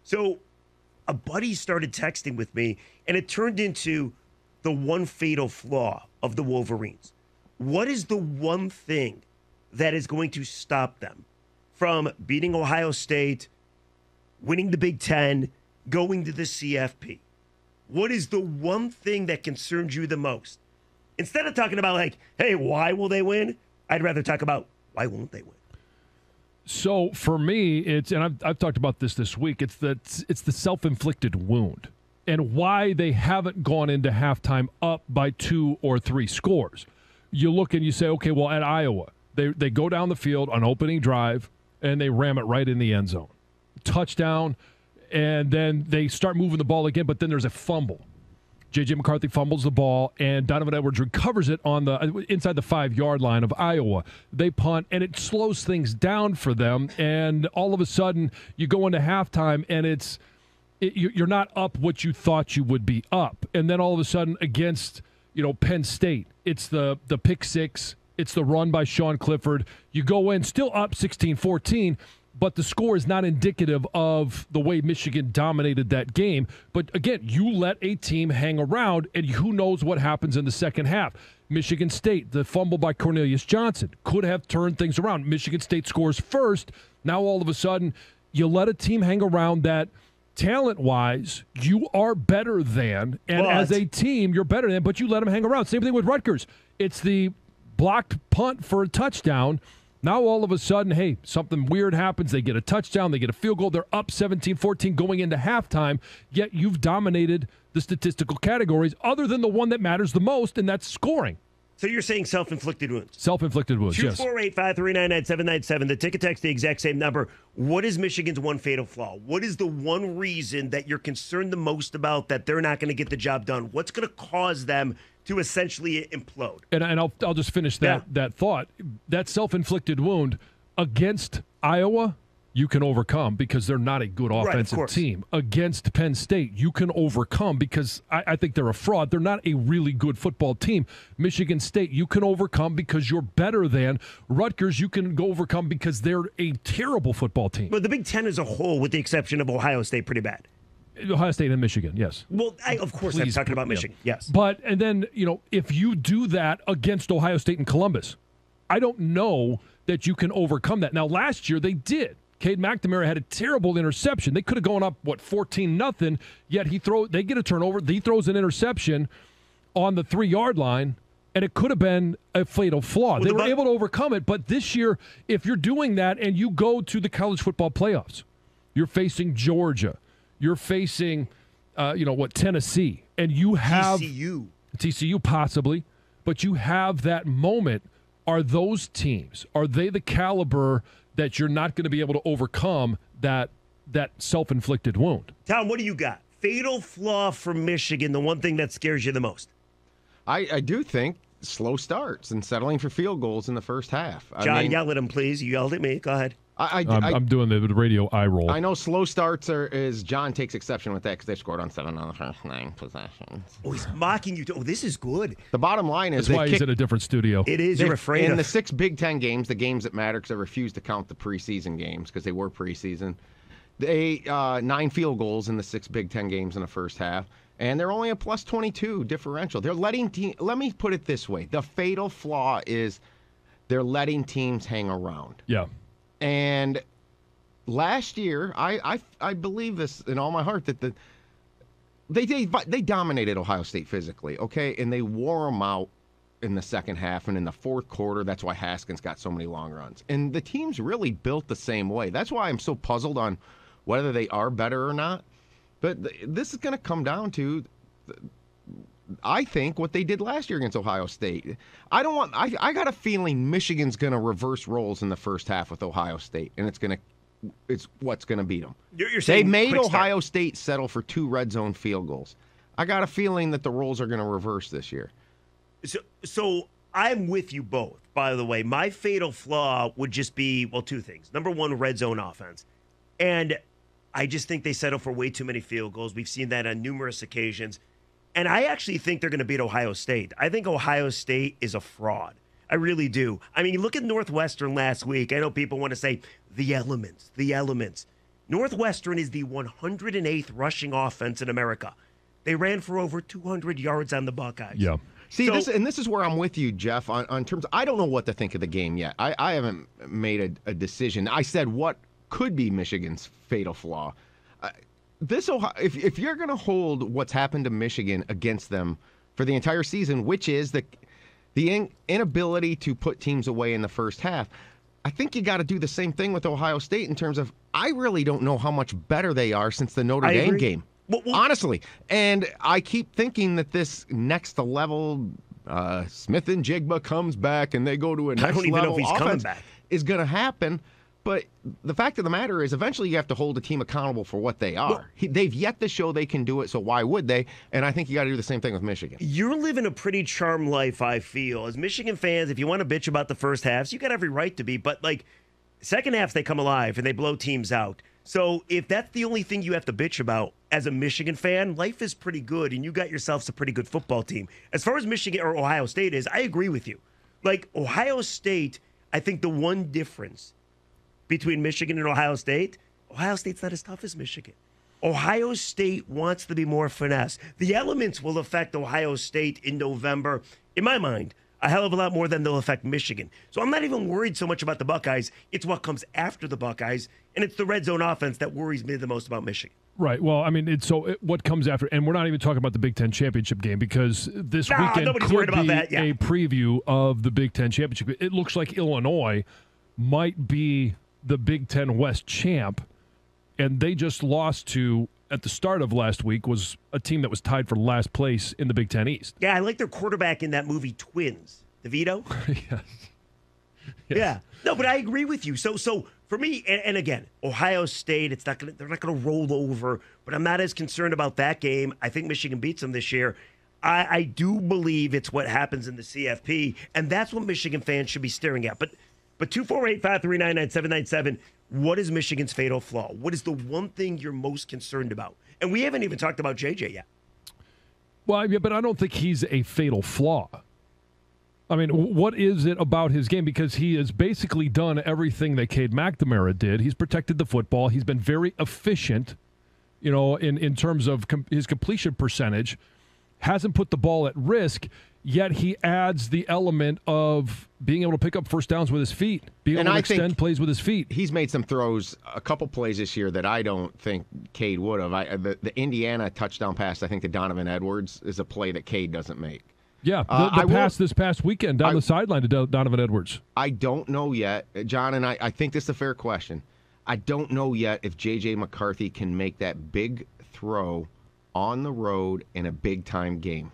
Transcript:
So a buddy started texting with me, and it turned into the one fatal flaw of the Wolverines. What is the one thing that is going to stop them from beating Ohio State, winning the Big Ten, going to the CFP? What is the one thing that concerns you the most? Instead of talking about like, hey, why will they win? I'd rather talk about why won't they win? So for me, it's, and I've talked about this week, it's the self-inflicted wound and why they haven't gone into halftime up by 2 or 3 scores. You look and you say, okay, well, at Iowa, they go down the field on opening drive and they ram it right in the end zone. Touchdown, and then they start moving the ball again, but then there's a fumble. J.J. McCarthy fumbles the ball, and Donovan Edwards recovers it on the inside the 5-yard line of Iowa. They punt, and it slows things down for them. And all of a sudden, you go into halftime, and you're not up what you thought you would be up. And then all of a sudden, against Penn State, it's the pick six, it's the run by Sean Clifford. You go in still up 16-14. But the score is not indicative of the way Michigan dominated that game. But again, you let a team hang around, and who knows what happens in the second half. Michigan State, the fumble by Cornelius Johnson, could have turned things around. Michigan State scores first. Now all of a sudden, you let a team hang around that talent-wise, you are better than. And as a team, you're better than, but you let them hang around. Same thing with Rutgers. It's the blocked punt for a touchdown. Now all of a sudden, hey, something weird happens. They get a touchdown. They get a field goal. They're up 17-14 going into halftime, yet you've dominated the statistical categories other than the one that matters the most, and that's scoring. So you're saying self-inflicted wounds? Self-inflicted wounds, yes. 248-539-9797. The ticket text, the exact same number. What is Michigan's one fatal flaw? What is the one reason that you're concerned the most about that they're not going to get the job done? What's going to cause them to essentially implode? And I'll just finish that thought. That self-inflicted wound against Iowa, you can overcome because they're not a good offensive team. Against Penn State, you can overcome because I think they're a fraud. They're not a really good football team. Michigan State, you can overcome because you're better than. Rutgers, you can go overcome because they're a terrible football team. But the Big Ten as a whole, with the exception of Ohio State, pretty bad. Ohio State and Michigan, yes. Well, of course, I'm talking about Michigan, yes. But, and then, if you do that against Ohio State and Columbus, I don't know that you can overcome that. Now, last year, they did. Cade McNamara had a terrible interception. They could have gone up, 14-0, yet they get a turnover. He throws an interception on the 3-yard line, and it could have been a fatal flaw. They were able to overcome it, but this year, if you're doing that and you go to the college football playoffs, you're facing Georgia, you're facing, Tennessee, and you have TCU possibly, but you have that moment. Are those teams, are they the caliber that you're not going to be able to overcome that self-inflicted wound? Tom, what do you got? Fatal flaw for Michigan, the one thing that scares you the most. I do think slow starts and settling for field goals in the first half. John, yell at him, please. You yelled at me. Go ahead. I'm doing the radio eye roll. I know slow starts is John takes exception with that because they've scored on 7 on the first 9 possessions. Oh, he's mocking you. Oh, this is good. The bottom line is that's why he's in a different studio. It is. You're afraid in the 6 Big Ten games, the games that matter because I refuse to count the preseason games because they were preseason. They 9 field goals in the 6 Big Ten games in the first half, and they're only a plus 22 differential. They're letting let me put it this way: the fatal flaw is they're letting teams hang around. Yeah. And last year, I believe this in all my heart that they dominated Ohio State physically, okay, and they wore them out in the second half and in the fourth quarter. That's why Haskins got so many long runs, and the team's really built the same way. That's why I'm so puzzled on whether they are better or not. But this is going to come down to, I think, what they did last year against Ohio State. I got a feeling Michigan's going to reverse roles in the first half with Ohio State, and it's what's going to beat them. You're saying they made Ohio State settle for 2 red zone field goals. I got a feeling that the roles are going to reverse this year. So I'm with you both, by the way. My fatal flaw would just be, 2 things. Number one, red zone offense. And I just think they settle for way too many field goals. We've seen that on numerous occasions. And I actually think they're going to beat Ohio State. I think Ohio State is a fraud. I really do. I mean, you look at Northwestern last week. I know people want to say the elements. Northwestern is the 108th rushing offense in America. They ran for over 200 yards on the Buckeyes. Yeah. See, this is where I'm with you, Jeff, on terms of, I don't know what to think of the game yet. I haven't made a decision. I said what could be Michigan's fatal flaw. If you're going to hold what's happened to Michigan against them for the entire season, which is the inability to put teams away in the first half, I think you got to do the same thing with Ohio State in terms of, I really don't know how much better they are since the Notre Dame game. Honestly. And I keep thinking that this next level, Smith and Jigba comes back and they go to a next level offense is going to happen. But the fact of the matter is, eventually you have to hold a team accountable for what they are. Well, they've yet to show they can do it, so why would they? And I think you got to do the same thing with Michigan. You're living a pretty charmed life, I feel. As Michigan fans, if you want to bitch about the first halves, you got every right to be. But, second halves, they come alive and they blow teams out. So if that's the only thing you have to bitch about as a Michigan fan, life is pretty good, and you got yourselves a pretty good football team. As far as Michigan or Ohio State is, I agree with you. Ohio State, I think the one difference between Michigan and Ohio State's not as tough as Michigan. Ohio State wants to be more finesse. The elements will affect Ohio State in November, in my mind, a hell of a lot more than they'll affect Michigan. So I'm not even worried so much about the Buckeyes. It's what comes after the Buckeyes, and it's the red zone offense that worries me the most about Michigan. Right. Well, I mean, what comes after, and we're not even talking about the Big Ten championship game because this weekend could be a preview of the Big Ten championship. It looks like Illinois might be the Big Ten West champ, and they just lost to, at the start of last week, was a team that was tied for last place in the Big Ten East. Yeah, I like their quarterback in that movie Twins, DeVito. Yes. Yeah. No, but I agree with you. So for me, and again, Ohio State, they're not gonna roll over, but I'm not as concerned about that game. I think Michigan beats them this year. I do believe it's what happens in the CFP, and that's what Michigan fans should be staring at. But 248-539-9797, what is Michigan's fatal flaw? What is the one thing you're most concerned about? And we haven't even talked about JJ yet. Well, yeah, but I don't think he's a fatal flaw. I mean, what is it about his game? Because he has basically done everything that Cade McNamara did. He's protected the football. He's been very efficient, in terms of his completion percentage. Hasn't put the ball at risk, yet he adds the element of being able to pick up first downs with his feet, being able to extend plays with his feet. He's made some throws, a couple plays this year that I don't think Cade would have. The Indiana touchdown pass, I think, to Donovan Edwards is a play that Cade doesn't make. Yeah, the pass this past weekend down the sideline to Donovan Edwards. I don't know yet, John, and I think this is a fair question. I don't know yet if J.J. McCarthy can make that big throw on the road in a big-time game.